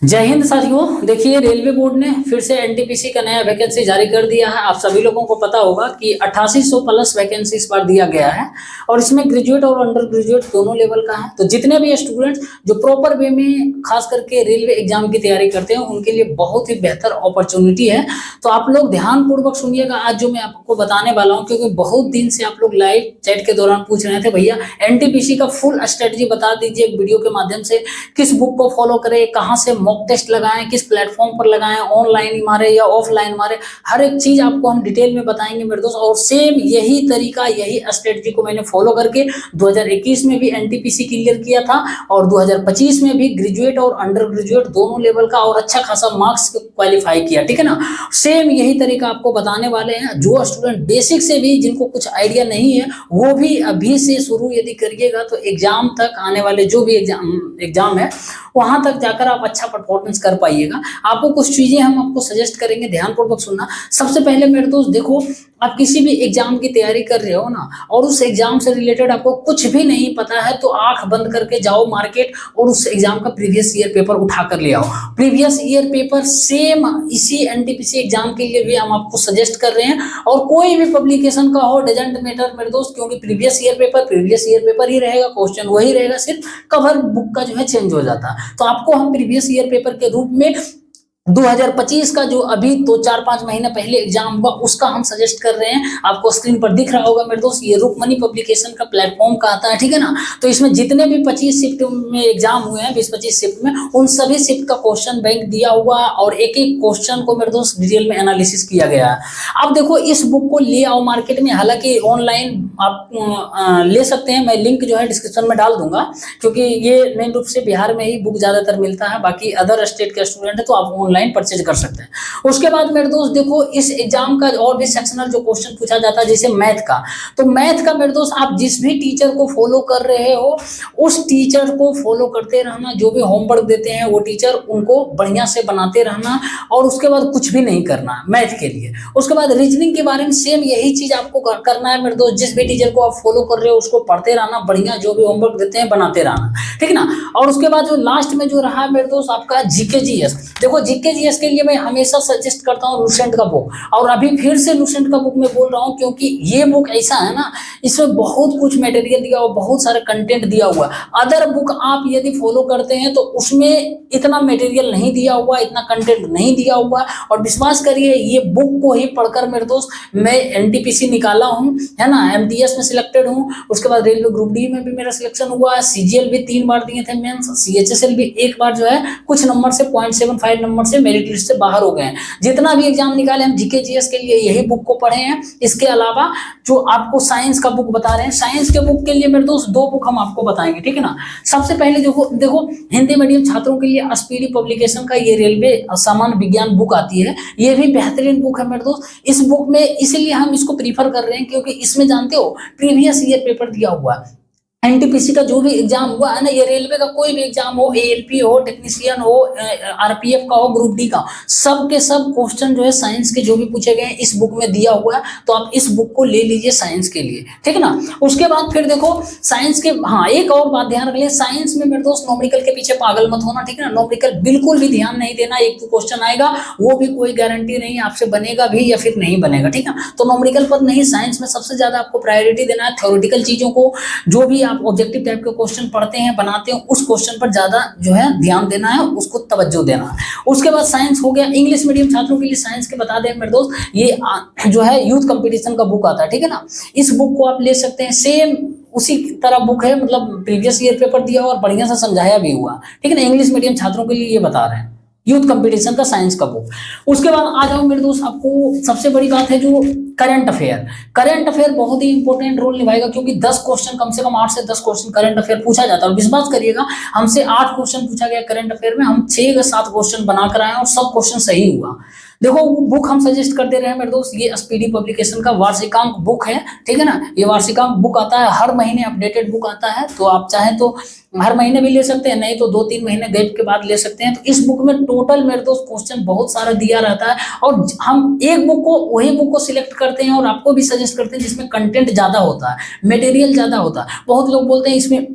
जय हिंद साथियों। देखिए, रेलवे बोर्ड ने फिर से एनटीपीसी का नया वैकेंसी जारी कर दिया है। आप सभी लोगों को पता होगा कि 8800 प्लस वैकेंसी इस बार दिया गया है और इसमें ग्रेजुएट और अंडर ग्रेजुएट दोनों लेवल का है। तो जितने भी स्टूडेंट्स जो प्रॉपर वे में खास करके रेलवे एग्जाम की तैयारी करते हैं उनके लिए बहुत ही बेहतर अपॉर्चुनिटी है। तो आप लोग ध्यान पूर्वक सुनिएगा आज जो मैं आपको बताने वाला हूँ, क्योंकि बहुत दिन से आप लोग लाइव चैट के दौरान पूछ रहे थे भैया एनटीपीसी का फुल स्ट्रेटजी बता दीजिए एक वीडियो के माध्यम से, किस बुक को फॉलो करें, कहाँ से मॉक टेस्ट लगाएं, किस प्लेटफॉर्म पर लगाएं, ऑनलाइन मारे या ऑफलाइन मारे, हर एक चीज आपको हम डिटेल में बताएंगे मेरे दोस्त। और सेम यही तरीका, यही स्ट्रेटजी को मैंने फॉलो करके 2021 में भी एनटीपीसी क्लियर किया था और 2025 में भी ग्रेजुएट और अंडर ग्रेजुएट दोनों लेवल का और अच्छा खासा मार्क्स क्वालिफाई किया, ठीक है ना। सेम यही तरीका आपको बताने वाले हैं। जो स्टूडेंट बेसिक से भी जिनको कुछ आइडिया नहीं है वो भी अभी से शुरू यदि करिएगा तो एग्जाम तक आने वाले जो भी एग्जाम है वहां तक जाकर आप अच्छा परफॉर्मेंस कर पाइएगा। आपको कुछ चीजें हम आपको सजेस्ट करेंगे, ध्यानपूर्वक सुनना। सबसे पहले मेरे दोस्त देखो, आप किसी भी एग्जाम की तैयारी कर रहे हो ना और उस एग्जाम से रिलेटेड आपको कुछ भी नहीं पता है तो आंख बंद करके जाओ मार्केट और उस एग्जाम का प्रीवियस ईयर पेपर उठा कर ले आओ। प्रीवियस ईयर पेपर सेम इसी एनटीपीसी एग्जाम के लिए भी हम आपको सजेस्ट कर रहे हैं और कोई भी पब्लिकेशन का हो डजंट मैटर मेरे दोस्त, क्योंकि प्रीवियस ईयर पेपर ही रहेगा, क्वेश्चन वही रहेगा, सिर्फ कवर बुक का जो है चेंज हो जाता है। तो आपको हम प्रीवियस ईयर पेपर के रूप में 2025 का जो अभी तो 4-5 महीने पहले एग्जाम हुआ उसका हम सजेस्ट कर रहे हैं। आपको स्क्रीन पर दिख रहा होगा मेरे दोस्त, ये रुकमनी पब्लिकेशन का प्लेटफॉर्म का आता है, ठीक है ना। तो इसमें जितने भी 25 शिफ्ट में एग्जाम हुए हैं, 20-25 शिफ्ट में, उन सभी शिफ्ट का क्वेश्चन बैंक दिया हुआ है और एक एक क्वेश्चन को मेरे दोस्त डिटेल में एनालिसिस किया गया है। अब देखो, इस बुक को ले आओ मार्केट में, हालांकि ऑनलाइन आप ले सकते हैं, मैं लिंक जो है डिस्क्रिप्शन में डाल दूंगा, क्योंकि ये मेन रूप से बिहार में ही बुक ज्यादातर मिलता है, बाकी अदर स्टेट के स्टूडेंट है तो आप ऑनलाइन परचेज कर सकते हैं। उसके बाद मेरे दोस्त देखो, इस एग्जाम का और भी सेक्शनल जो क्वेश्चन पूछा जाता है जैसे मैथ का, तो मैथ का मेरे दोस्त आप जिस भी टीचर को फॉलो कर रहे हो उस टीचर को फॉलो करते रहना। जो भी होमवर्क देते हैं वो टीचर उनको बढ़िया से बनाते रहना और उसके बाद कुछ भी नहीं करना मैथ के लिए। उसके बाद रीजनिंग के बारे में सेम यही चीज आपको करना है मेरे दोस्त। जिस भी टीचर को आप फॉलो कर रहे हो उसको पढ़ते रहना, बढ़िया जो भी होमवर्क देते हैं बनाते रहना, ठीक है ना। और उसके बाद जो लास्ट में जो रहा है मेरे दोस्त आपका जीके जीएस। देखो, जीके जीएस के लिए मैं हमेशा सजेस्ट करता हूँ लुसेंट का बुक, और अभी फिर से लुसेंट का बुक मैं बोल रहा हूँ क्योंकि ये बुक ऐसा है ना, इसमें बहुत कुछ मटेरियल दिया हुआ, बहुत सारा कंटेंट दिया हुआ। अदर बुक आप यदि फॉलो करते हैं तो उसमें इतना मटेरियल नहीं दिया हुआ, इतना कंटेंट नहीं दिया हुआ। और विश्वास करिए, ये बुक को ही पढ़कर मेरे दोस्त मैं एनटीपीसी निकाला हूँ, है ना, एमटीएस में सिलेक्टेड हूँ, उसके बाद रेलवे ग्रुप डी में भी मेरा सिलेक्शन हुआ है, सीजीएल भी 3 बार दिए थे मेंस, सीएचएसएल भी 1 बार जो है कुछ नंबर से 0.75 नंबर से मेरिट लिस्ट से बाहर हो गए हैं। जितना भी एग्जाम निकाले हम जीके जीएस के लिए यही बुक को पढ़े हैं। इसके अलावा जो आपको साइंस का बुक बता रहे हैं, साइंस के बुक के लिए मेरे दोस्त 2 बुक हम आपको बताएंगे, ठीक है ना। सबसे पहले देखो हिंदी मीडियम छात्रों के लिए स्पीडी पब्लिकेशन का ये रेलवे सामान्य विज्ञान बुक आती है, ये भी बेहतरीन बुक है मेरे दोस्त। इस बुक में इसलिए हम इसको प्रीफर कर रहे हैं क्योंकि इसमें जानते हो प्रीवियस ईयर पेपर दिया हुआ है। एनटीपीसी का जो भी एग्जाम हुआ है ना, ये रेलवे का कोई भी एग्जाम हो, एएलपी हो, टेक्नीशियन हो, आरपीएफ का हो, ग्रुप डी का, सब के सब क्वेश्चन जो है साइंस के जो भी पूछे गए हैं इस बुक में दिया हुआ है। तो आप इस बुक को ले लीजिए साइंस के लिए, ठीक है ना। उसके बाद फिर देखो साइंस के, हाँ एक और बात ध्यान रख ले, साइंस में मेरे दोस्त नोमेरिकल के पीछे पागल मत होना, ठीक है ना। नोमेरिकल बिल्कुल भी ध्यान नहीं देना, एक तो क्वेश्चन आएगा वो भी कोई गारंटी नहीं आपसे बनेगा भी या फिर नहीं बनेगा, ठीक है। तो नोमेरिकल पर नहीं, साइंस में सबसे ज्यादा आपको प्रायोरिटी देना है थ्योरेटिकल चीजों को। जो भी आप ऑब्जेक्टिव टाइप के क्वेश्चन पढ़ते हैं बनाते हैं उस क्वेश्चन पर ज्यादा जो है ध्यान देना है, उसको तवज्जो देना है। उसके बाद साइंस हो गया। इंग्लिश मीडियम छात्रों के लिए साइंस के बता दें मेरे दोस्त, ये जो है यूथ कंपटीशन का बुक आता है, ठीक है ना। इस बुक को आप ले सकते हैं, सेम उसी तरह बुक है, मतलब प्रीवियस ईयर पेपर दिया हुआ और बढ़िया से समझाया भी हुआ, ठीक है ना। इंग्लिश मीडियम छात्रों के लिए ये बता रहे हैं यूथ कंपटीशन का साइंस का बुक। उसके बाद आ जाओ मेरे दोस्त, आपको सबसे बड़ी बात है जो करंट अफेयर बहुत ही इंपॉर्टेंट रोल निभाएगा, क्योंकि 10 क्वेश्चन, कम से कम 8 से 10 क्वेश्चन करंट अफेयर पूछा जाता है। और विश्वास करिएगा, हमसे 8 क्वेश्चन पूछा गया करंट अफेयर में, हम 6 या 7 क्वेश्चन बनाकर आए और सब क्वेश्चन सही हुआ। देखो, वो बुक हम सजेस्ट करते रहे मेरे दोस्त, ये स्पीडी पब्लिकेशन का वार्षिकांक बुक है, ठीक है ना। ये वार्षिकांक बुक आता है, हर महीने अपडेटेड बुक आता है, तो आप चाहें तो हर महीने भी ले सकते हैं, नहीं तो 2-3 महीने गैप के बाद ले सकते हैं। तो इस बुक में टोटल मेरे दोस्त क्वेश्चन बहुत सारा दिया रहता है और हम एक बुक को, वही बुक को सिलेक्ट करते हैं और आपको भी सजेस्ट करते हैं जिसमें कंटेंट ज्यादा होता है, मटेरियल ज्यादा होता है। बहुत लोग बोलते हैं इसमें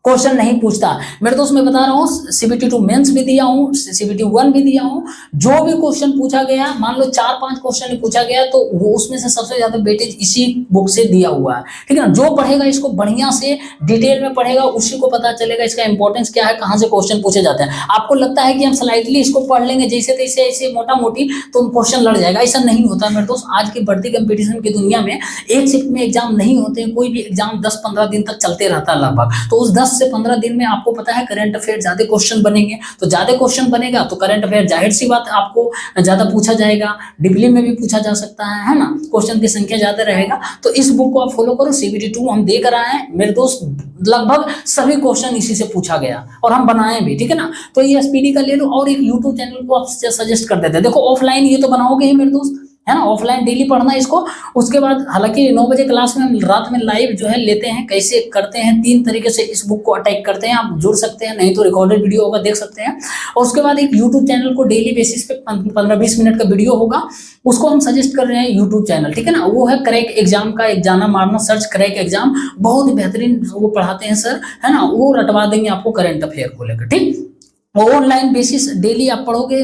क्वेश्चन नहीं पूछता। मेरे दोस्त मैं बता रहा हूँ CBT2 मेंस भी दिया हूँ, CBT1 भी दिया हूँ, जो भी क्वेश्चन पूछा गया, मान लो 4-5 क्वेश्चन पूछा गया तो वो उसमें से सबसे ज्यादा वेटेज इसी बुक से दिया हुआ है, ठीक है ना। जो पढ़ेगा इसको बढ़िया से डिटेल में पढ़ेगा उसी को पता चलेगा इसका इंपॉर्टेंस क्या है, कहाँ से क्वेश्चन पूछे जाते हैं। आपको लगता है कि हम स्लाइडली इसको पढ़ लेंगे जैसे तैसे ऐसे मोटा मोटी तो क्वेश्चन लड़ जाएगा, ऐसा नहीं होता मेरे दोस्त। आज की बढ़ती कंपटीशन की दुनिया में एक शिफ्ट में एग्जाम नहीं होते हैं, कोई भी एग्जाम 10-15 दिन तक चलते रहता है लगभग। तो उस 10 से 15 दिन में आपको पता है करंट अफेयर ज्यादा क्वेश्चन बनेंगे, तो ज्यादा क्वेश्चन बनेगा तो करंट अफेयर जाहिर सी बात आपको ज्यादा पूछा जाएगा, डीपली में भी पूछा जा सकता है ना, क्वेश्चन की संख्या ज्यादा रहेगा। तो इस बुक को आप फॉलो करो, CBT2 हम दे कर आए हैं मेरे दोस्त, लगभग सभी क्वेश्चन इसी से पूछा गया और हम बनाए भी, ठीक है ना। तो ये SPD का ले लो और एक YouTube चैनल को आप सजेस्ट कर देते हैं। देखो ऑफलाइन ये तो बनाओगे ही मेरे दोस्त, है ना, ऑफलाइन डेली पढ़ना है इसको। उसके बाद हालांकि 9 बजे क्लास में हम रात में लाइव जो है लेते हैं, कैसे करते हैं 3 तरीके से इस बुक को अटैक करते हैं, आप जुड़ सकते हैं, नहीं तो रिकॉर्डेड वीडियो होगा देख सकते हैं। और उसके बाद एक यूट्यूब चैनल को डेली बेसिस पे 15-20 मिनट का वीडियो होगा, उसको हम सजेस्ट कर रहे हैं यूट्यूब चैनल, ठीक है ना। वो है क्रैक एग्जाम का, एक जाना मारना सर्च क्रैक एग्जाम, बहुत ही बेहतरीन वो पढ़ाते हैं सर, है ना। वो रटवा देंगे आपको करंट अफेयर को लेकर, ठीक। ऑनलाइन बेसिस डेली आप पढ़ोगे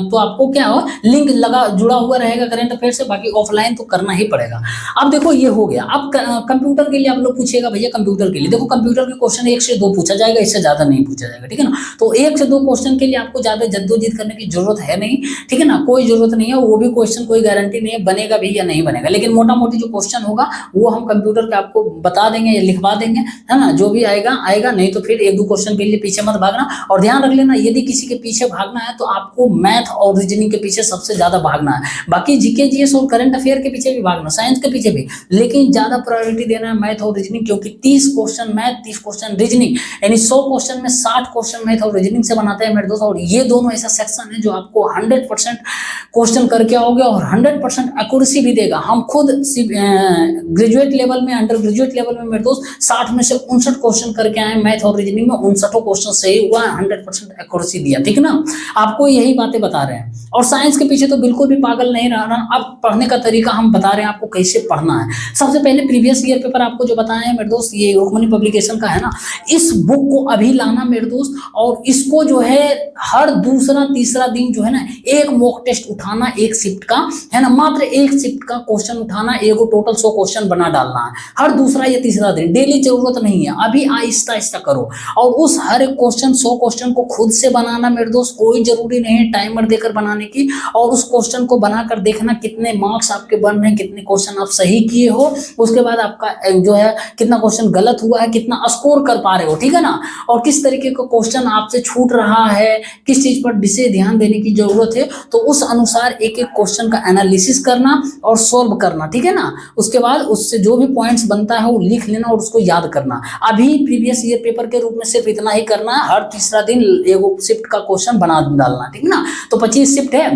तो आपको क्या हो, लिंक लगा जुड़ा हुआ रहेगा करंट अफेयर से, बाकी ऑफलाइन तो करना ही पड़ेगा। अब देखो ये हो गया। अब कंप्यूटर के लिए आप लोग पूछिएगा भैया कंप्यूटर के लिए, देखो कंप्यूटर के क्वेश्चन 1 से 2 पूछा जाएगा, इससे ज्यादा नहीं पूछा जाएगा, ठीक है ना। तो 1 से 2 क्वेश्चन के लिए आपको ज्यादा जद्दोजहद करने की जरूरत है नहीं, ठीक है ना, कोई जरूरत नहीं है। वो भी क्वेश्चन कोई गारंटी नहीं है बनेगा भी या नहीं बनेगा, लेकिन मोटा मोटी जो क्वेश्चन होगा वो हम कंप्यूटर पे आपको बता देंगे या लिखवा देंगे, है ना। जो भी आएगा आएगा, नहीं तो फिर 1-2 क्वेश्चन के लिए पीछे मत भागना। और ध्यान रख लेना यदि किसी के पीछे भागना है तो आपको मैथ और रीजनिंग के पीछे सबसे ज्यादा भागना है, बाकी जीके जीएस और करंट अफेयर के पीछे भी भागना, साइंस के पीछे भी, लेकिन ज्यादा प्रायोरिटी देना है मैथ और रीजनिंग, क्योंकि 30 क्वेश्चन मैथ 30 क्वेश्चन रीजनिंग, यानी 100 क्वेश्चन में 60 क्वेश्चन मैथ और रीजनिंग से बनाते हैं मेरे दोस्त। और ये दोनों ऐसा सेक्शन है जो आपको 100% क्वेश्चन करके आओगे और 100% एक्यूरेसी भी देगा। हम खुद ग्रेजुएट लेवल में, अंडर ग्रेजुएट लेवल में मेरे दोस्त 60 में से 59 क्वेश्चन करके आए मैथ और रीजनिंग में, 59 क्वेश्चन सही हुआ, 100% एक्यूरेसी दिया, ठीक है ना। आपको यही बातें बता रहे हैं। और साइंस के पीछे तो बिल्कुल भी पागल नहीं रहना। अब पढ़ने का तरीका हम बता रहे हैं आपको कैसे पढ़ना है। सबसे पहले प्रीवियस ईयर पेपर आपको जो बताए हैं मेरे दोस्त, ये रुक्मणी पब्लिकेशन का है ना, इस बुक को अभी लाना मेरे दोस्त, और इसको जो है हर दूसरा तीसरा दिन जो है ना एक मॉक टेस्ट उठाना, एक शिफ्ट का, है ना, मात्र एक शिफ्ट का क्वेश्चन उठाना, एक टोटल 100 क्वेश्चन बना डालना है हर दूसरा या तीसरा दिन। डेली जरूरत नहीं है, अभी आहिस्ता आहिस्ता करो। और उस हर एक क्वेश्चन 100 क्वेश्चन को खुद से बनाना मेरे दोस्त, कोई जरूरी नहीं है टाइमर देकर बनाने की। और उस क्वेश्चन को बनाकर देखना कितने मार्क्स आपके बन रहे हैं, कितने क्वेश्चन आप सही किए हो, उसके बाद आपका जो है कितना क्वेश्चन गलत हुआ है, कितना स्कोर कर पा रहे हो, ठीक है ना। और किस तरीके का क्वेश्चन आपसे छूट रहा है, किस चीज पर विशेष ध्यान देने की जरूरत है, तो उस अनुसार एक एक क्वेश्चन का एनालिसिस करना और सोल्व करना, ठीक है ना। उसके बाद उससे जो भी पॉइंट्स बनता है वो लिख लेना और उसको याद करना। अभी प्रीवियस ईयर पेपर के रूप में सिर्फ इतना ही करना है, हर तीसरा दिन एगो शिफ्ट का क्वेश्चन बना डालना, ठीक है ना। तो 25 शिफ्ट है,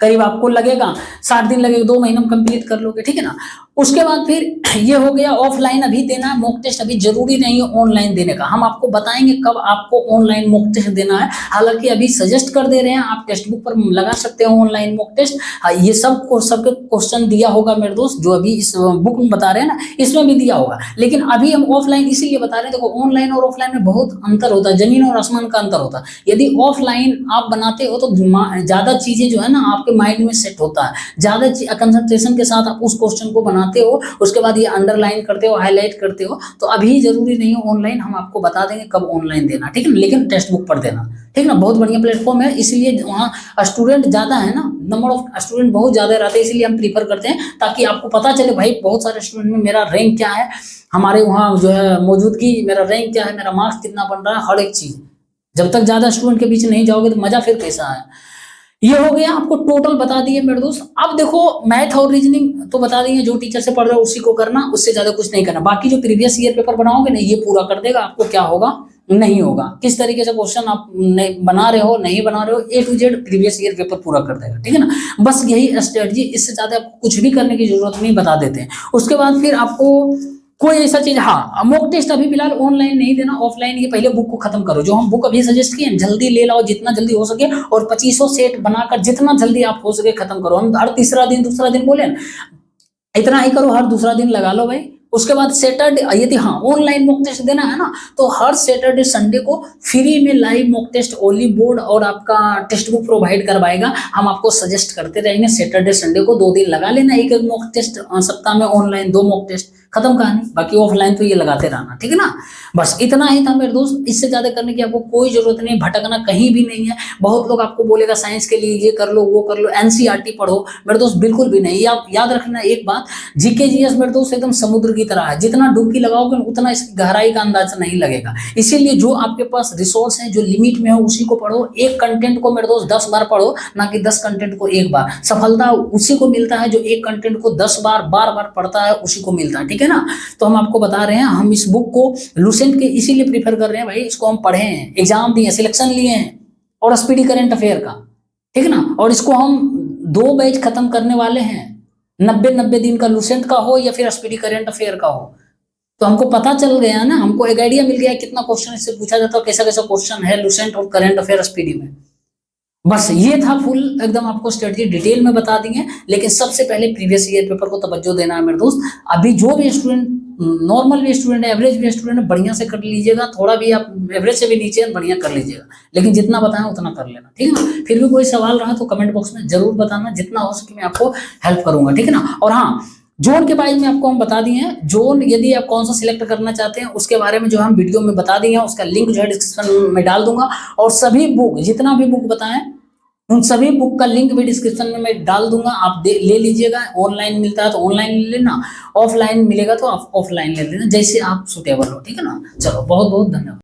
करीब आपको लगेगा 60 दिन लगेगा, 2 महीने में कंप्लीट कर लोगे, ठीक है ना। उसके बाद फिर ये हो गया ऑफलाइन अभी देना है मॉक टेस्ट, अभी जरूरी नहीं है ऑनलाइन देने का। हम आपको बताएंगे कब आपको ऑनलाइन मॉक टेस्ट देना है, हालांकि अभी सजेस्ट कर दे रहे हैं आप टेक्स्ट बुक पर लगा सकते हो ऑनलाइन मॉक टेस्ट। ये सबके क्वेश्चन दिया होगा मेरे दोस्त, जो अभी इस बुक में बता रहे हैं ना इसमें भी दिया होगा, लेकिन अभी हम ऑफलाइन इसीलिए बता रहे हैं। देखो ऑनलाइन और ऑफलाइन में बहुत अंतर होता है, जमीन और आसमान का अंतर होता है। यदि ऑफलाइन आप बनाते हो तो ज्यादा चीजें जो है ना आपके माइंड में सेट होता है, ज्यादा कंसंट्रेशन के साथ आप उस क्वेश्चन को बनाते हो, उसके बाद ये अंडरलाइन करते हो, हाईलाइट करते हो। तो अभी जरूरी नहीं है ऑनलाइन, हम आपको बता देंगे कब ऑनलाइन देना, ठीक है ना, लेकिन टेक्स्ट बुक पर देना, ठीक ना। बहुत बढ़िया प्लेटफॉर्म है, इसलिए वहाँ स्टूडेंट ज्यादा है ना, नंबर ऑफ स्टूडेंट बहुत ज्यादा रहते हैं, इसलिए हम प्रीफर करते हैं ताकि आपको पता चले भाई बहुत सारे स्टूडेंट में मेरा रैंक क्या है, हमारे वहाँ जो है मौजूदगी, मेरा रैंक क्या है, मेरा मार्क्स कितना बन रहा है, हर एक चीज। जब तक ज्यादा स्टूडेंट के बीच नहीं जाओगे तो मजा फिर कैसा है। ये हो गया, आपको टोटल बता दिए मेरे दोस्त। अब देखो मैथ और रीजनिंग तो बता दिए, जो टीचर से पढ़ रहे हो उसी को करना, उससे ज्यादा कुछ नहीं करना। बाकी जो प्रीवियस ईयर पेपर बनाओगे ना ये पूरा कर देगा आपको, क्या होगा नहीं होगा, किस तरीके से क्वेश्चन आप नहीं बना रहे हो, नहीं बना रहे हो, A to Z previous year paper पूरा कर देगा, ठीक है ना। बस यही स्ट्रेटजी, इससे ज्यादा आपको कुछ भी करने की जरूरत नहीं, बता देते हैं। उसके बाद फिर आपको कोई ऐसा चीज, हाँ मॉक टेस्ट अभी फिलहाल ऑनलाइन नहीं देना, ऑफलाइन ही पहले बुक को खत्म करो। जो हम बुक अभी सजेस्ट किए जल्दी ले लाओ जितना जल्दी हो सके, और 2500 सेट बनाकर जितना जल्दी आप हो सके खत्म करो। हम हर तीसरा दिन दूसरा दिन बोले ना, इतना ही करो, हर दूसरा दिन लगा लो भाई, उसके बाद सैटरडे, यदि हाँ ऑनलाइन मॉक टेस्ट देना है ना, तो हर सैटरडे संडे को फ्री में live mock test only board और आपका टेक्स्ट बुक प्रोवाइड करवाएगा। हम आपको सजेस्ट करते रहेंगे, सैटरडे संडे को 2 दिन लगा लेना, एक एक मॉक टेस्ट सप्ताह में, ऑनलाइन 2 मॉक टेस्ट, खत्म कहानी। बाकी ऑफलाइन तो ये लगाते रहना, ठीक है ना। बस इतना ही था मेरे दोस्त, इससे ज्यादा करने की आपको कोई जरूरत नहीं, भटकना कहीं भी नहीं है। बहुत लोग आपको बोलेगा साइंस के लिए ये कर लो वो कर लो, एनसीईआरटी पढ़ो, मेरे दोस्त बिल्कुल भी नहीं। आप याद रखना एक बात, जीके जीएस मेरे दोस्त एकदम समुद्र की तरह है, जितना डुबकी लगाओगे उतना इसकी गहराई का अंदाजा नहीं लगेगा। इसीलिए जो आपके पास रिसोर्स है, जो लिमिट में हो उसी को पढ़ो। एक कंटेंट को मेरे दोस्त 10 बार पढ़ो, ना कि 10 कंटेंट को एक बार। सफलता उसी को मिलता है जो एक कंटेंट को 10 बार बार बार पढ़ता है, उसी को मिलता है, ठीक है ना। तो हम आपको बता रहे हैं, हम इस बुक को लुसेंट के इसीलिए प्रीफर कर रहे हैं भाई, इसको हम पढ़े हैं, एग्जाम दिए, सिलेक्शन लिए हैं, और स्पीडी करंट अफेयर का, ठीक है ना। और इसको हम 2 बैच खत्म करने वाले हैं, 90 दिन का लुसेंट का हो या फिर स्पीडी करंट अफेयर का हो। तो हमको पता चल गया ना, हमको एक आइडिया मिल गया कितना क्वेश्चन इससे पूछा जाता है, कैसा कैसा क्वेश्चन है लुसेंट और करंट अफेयर स्पीडी में। बस ये था फुल एकदम आपको स्ट्रेटजी डिटेल में बता दी है। लेकिन सबसे पहले प्रीवियस ईयर पेपर को तवज्जो देना है मेरे दोस्त। अभी जो भी स्टूडेंट, नॉर्मल भी स्टूडेंट है, एवरेज भी स्टूडेंट है, बढ़िया से कर लीजिएगा, थोड़ा भी आप एवरेज से भी नीचे बढ़िया कर लीजिएगा, लेकिन जितना बताएं उतना कर लेना, ठीक है ना। फिर भी कोई सवाल रहा तो कमेंट बॉक्स में जरूर बताना, जितना हो सके मैं आपको हेल्प करूंगा, ठीक है ना। और हाँ, जोन के बारे में आपको हम बता दिए हैं, जोन यदि आप कौन सा सिलेक्ट करना चाहते हैं उसके बारे में जो हम वीडियो में बता दिए हैं, उसका लिंक जो है डिस्क्रिप्शन में डाल दूंगा। और सभी बुक, जितना भी बुक बताएं उन सभी बुक का लिंक भी डिस्क्रिप्शन में मैं डाल दूंगा, आप ले लीजिएगा। ऑनलाइन मिलता है तो ऑनलाइन ले लेना, ऑफलाइन मिलेगा तो आप ऑफलाइन ले लेना, जैसे आप सुटेबल हो, ठीक है ना। चलो, बहुत बहुत धन्यवाद।